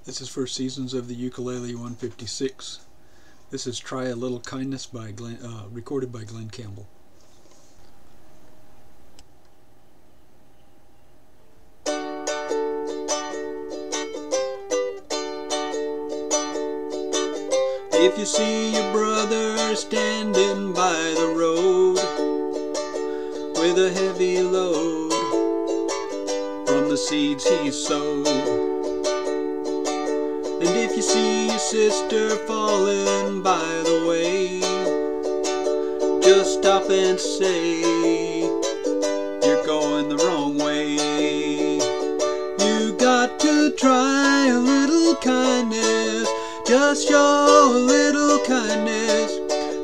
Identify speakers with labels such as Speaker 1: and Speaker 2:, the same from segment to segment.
Speaker 1: This is for Seasons of the Ukulele 156. This is Try a Little Kindness by recorded by Glenn Campbell. If you see your brother standing by the road with a heavy load from the seeds he sowed, and if you see your sister falling by the way, just stop and say, you're going the wrong way. You got to try a little kindness, just show a little kindness,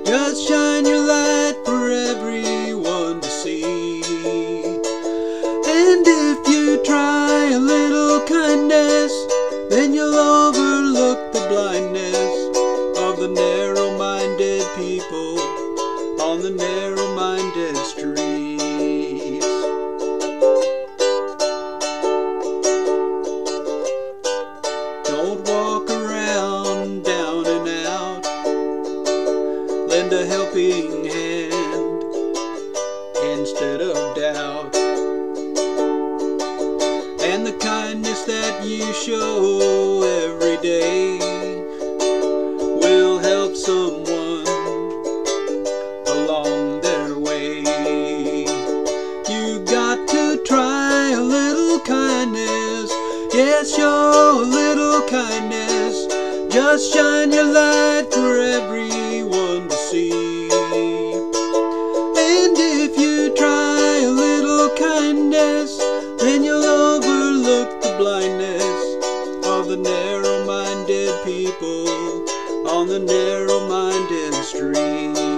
Speaker 1: just shine your light for everyone to see. And if you try a little kindness, then you'll overlook the blindness of the narrow-minded people on the narrow-minded streets. Don't walk around down and out. Lend a helping hand instead of doubt. And the kindness that you show every day will help someone along their way. You got to try a little kindness, yes, show a little kindness, just shine your light for everyone to see. And if you try a little kindness, then you'll overlook the blindness of the narrow-minded people on the narrow-minded street.